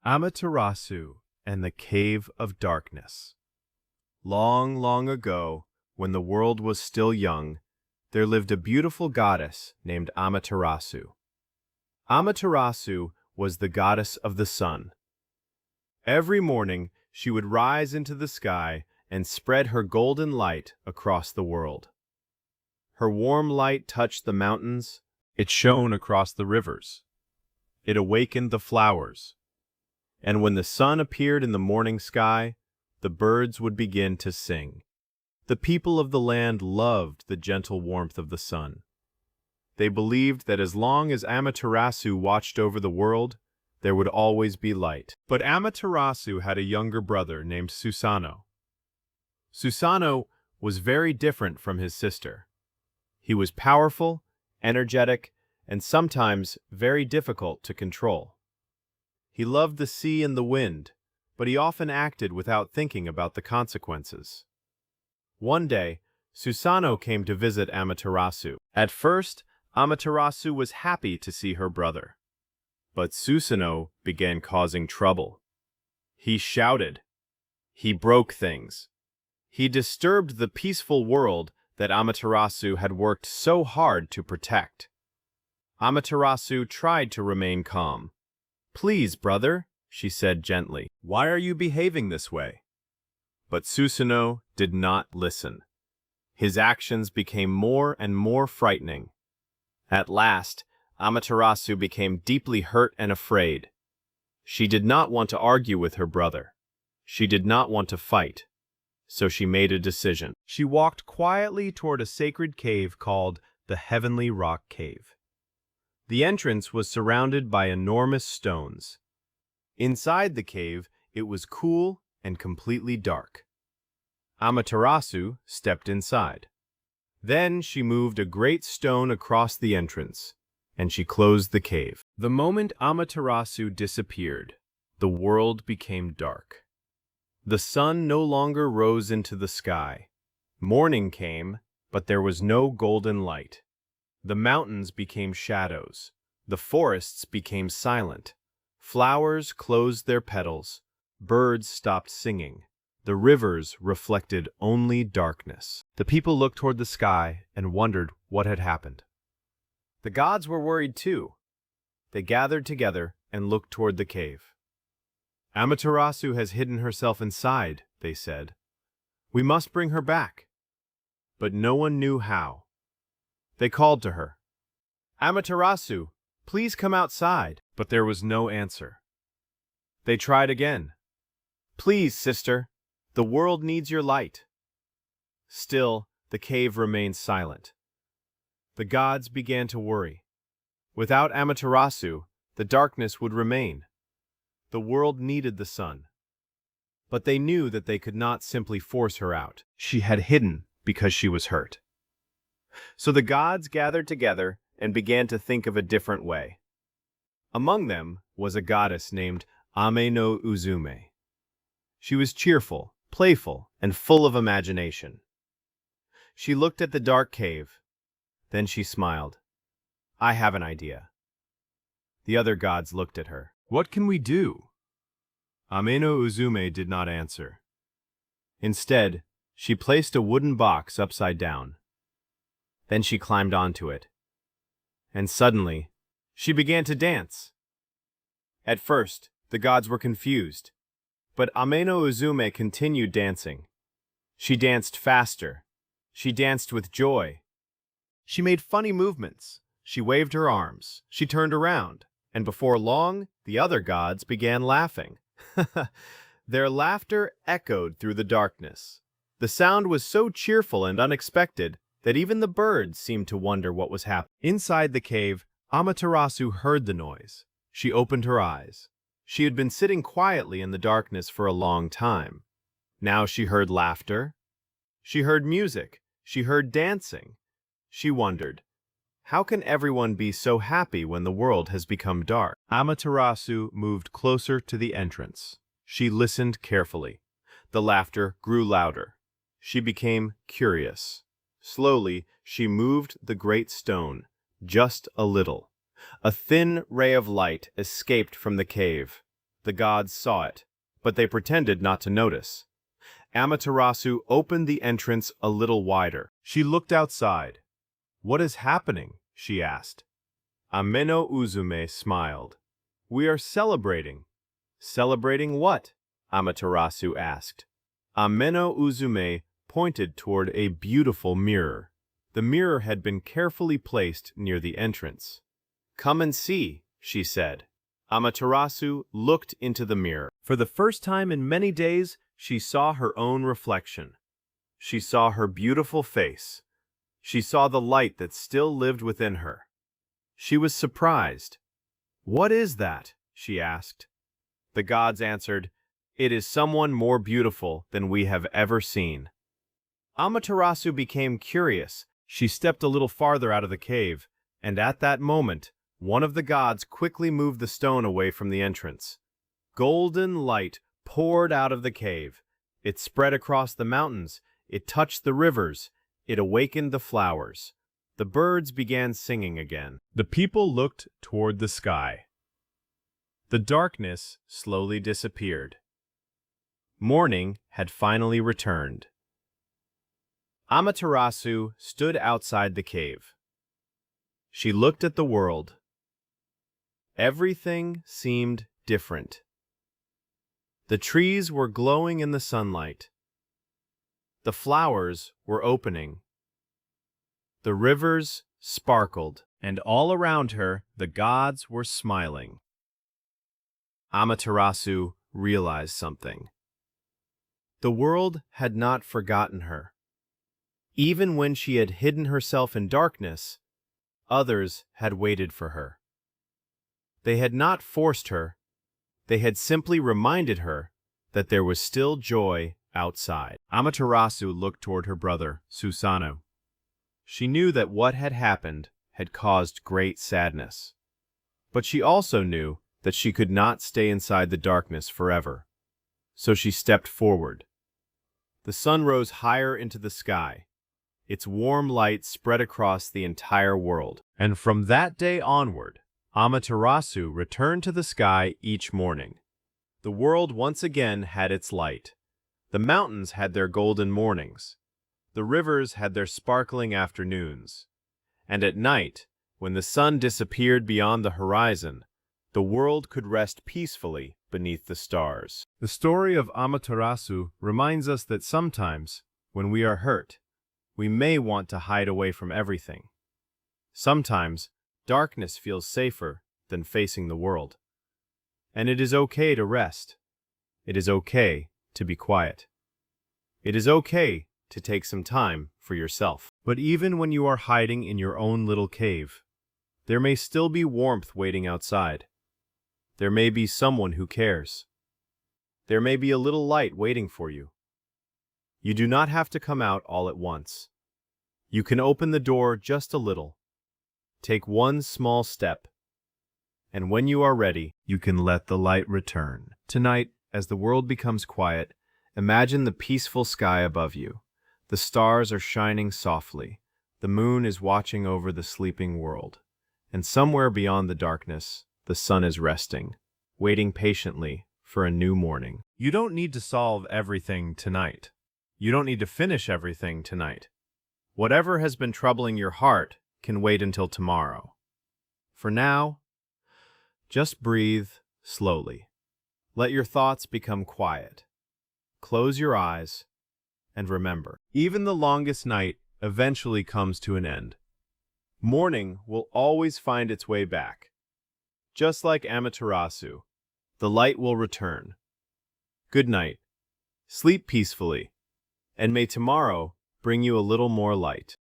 Amaterasu and the Cave of Darkness. Long, long ago, when the world was still young, there lived a beautiful goddess named Amaterasu. Amaterasu was the goddess of the sun. Every morning, she would rise into the sky and spread her golden light across the world. Her warm light touched the mountains, it shone across the rivers, it awakened the flowers. And when the sun appeared in the morning sky, the birds would begin to sing. The people of the land loved the gentle warmth of the sun. They believed that as long as Amaterasu watched over the world, there would always be light. But Amaterasu had a younger brother named Susanoo. Susanoo was very different from his sister. He was powerful, energetic, and sometimes very difficult to control. He loved the sea and the wind, but he often acted without thinking about the consequences. One day, Susanoo came to visit Amaterasu. At first, Amaterasu was happy to see her brother. But Susanoo began causing trouble. He shouted. He broke things. He disturbed the peaceful world that Amaterasu had worked so hard to protect. Amaterasu tried to remain calm. "Please, brother," she said gently, "why are you behaving this way?" But Susanoo did not listen. His actions became more and more frightening. At last, Amaterasu became deeply hurt and afraid. She did not want to argue with her brother. She did not want to fight. So she made a decision. She walked quietly toward a sacred cave called the Heavenly Rock Cave. The entrance was surrounded by enormous stones. Inside the cave, it was cool and completely dark. Amaterasu stepped inside. Then she moved a great stone across the entrance, and she closed the cave. The moment Amaterasu disappeared, the world became dark. The sun no longer rose into the sky. Morning came, but there was no golden light. The mountains became shadows. The forests became silent. Flowers closed their petals. Birds stopped singing. The rivers reflected only darkness. The people looked toward the sky and wondered what had happened. The gods were worried too. They gathered together and looked toward the cave. "Amaterasu has hidden herself inside," they said. "We must bring her back." But no one knew how. They called to her, "Amaterasu, please come outside." But there was no answer. They tried again. "Please, sister, the world needs your light." Still, the cave remained silent. The gods began to worry. Without Amaterasu, the darkness would remain. The world needed the sun. But they knew that they could not simply force her out. She had hidden because she was hurt. So the gods gathered together and began to think of a different way. Among them was a goddess named Ame-no-Uzume. She was cheerful, playful, and full of imagination. She looked at the dark cave. Then she smiled. "I have an idea." The other gods looked at her. "What can we do?" Ame-no-Uzume did not answer. Instead, she placed a wooden box upside down. Then she climbed onto it. And suddenly, she began to dance. At first, the gods were confused. But Ame-no-Uzume continued dancing. She danced faster. She danced with joy. She made funny movements. She waved her arms. She turned around. And before long, the other gods began laughing. Their laughter echoed through the darkness. The sound was so cheerful and unexpected that even the birds seemed to wonder what was happening. Inside the cave, Amaterasu heard the noise. She opened her eyes. She had been sitting quietly in the darkness for a long time. Now she heard laughter. She heard music. She heard dancing. She wondered, how can everyone be so happy when the world has become dark? Amaterasu moved closer to the entrance. She listened carefully. The laughter grew louder. She became curious. Slowly, she moved the great stone, just a little. A thin ray of light escaped from the cave. The gods saw it, but they pretended not to notice. Amaterasu opened the entrance a little wider. She looked outside. "What is happening?" she asked. Ameno Uzume smiled. "We are celebrating." "Celebrating what?" Amaterasu asked. Ameno Uzume pointed toward a beautiful mirror. The mirror had been carefully placed near the entrance. "Come and see," she said. Amaterasu looked into the mirror. For the first time in many days, she saw her own reflection. She saw her beautiful face. She saw the light that still lived within her. She was surprised. "What is that?" she asked. The gods answered, "It is someone more beautiful than we have ever seen." Amaterasu became curious. She stepped a little farther out of the cave, and at that moment, one of the gods quickly moved the stone away from the entrance. Golden light poured out of the cave. It spread across the mountains. It touched the rivers. It awakened the flowers. The birds began singing again. The people looked toward the sky. The darkness slowly disappeared. Morning had finally returned. Amaterasu stood outside the cave. She looked at the world. Everything seemed different. The trees were glowing in the sunlight. The flowers were opening. The rivers sparkled, and all around her the gods were smiling. Amaterasu realized something. The world had not forgotten her. Even when she had hidden herself in darkness, others had waited for her. They had not forced her. They had simply reminded her that there was still joy outside. Amaterasu looked toward her brother, Susanoo. She knew that what had happened had caused great sadness. But she also knew that she could not stay inside the darkness forever. So she stepped forward. The sun rose higher into the sky. Its warm light spread across the entire world. And from that day onward, Amaterasu returned to the sky each morning. The world once again had its light. The mountains had their golden mornings. The rivers had their sparkling afternoons. And at night, when the sun disappeared beyond the horizon, the world could rest peacefully beneath the stars. The story of Amaterasu reminds us that sometimes, when we are hurt, we may want to hide away from everything. Sometimes, darkness feels safer than facing the world. And it is okay to rest. It is okay to be quiet. It is okay to take some time for yourself. But even when you are hiding in your own little cave, there may still be warmth waiting outside. There may be someone who cares. There may be a little light waiting for you. You do not have to come out all at once. You can open the door just a little. Take one small step. And when you are ready, you can let the light return. Tonight, as the world becomes quiet, imagine the peaceful sky above you. The stars are shining softly. The moon is watching over the sleeping world. And somewhere beyond the darkness, the sun is resting, waiting patiently for a new morning. You don't need to solve everything tonight. You don't need to finish everything tonight. Whatever has been troubling your heart can wait until tomorrow. For now, just breathe slowly. Let your thoughts become quiet. Close your eyes, and remember, even the longest night eventually comes to an end. Morning will always find its way back. Just like Amaterasu, the light will return. Good night. Sleep peacefully, and may tomorrow bring you a little more light.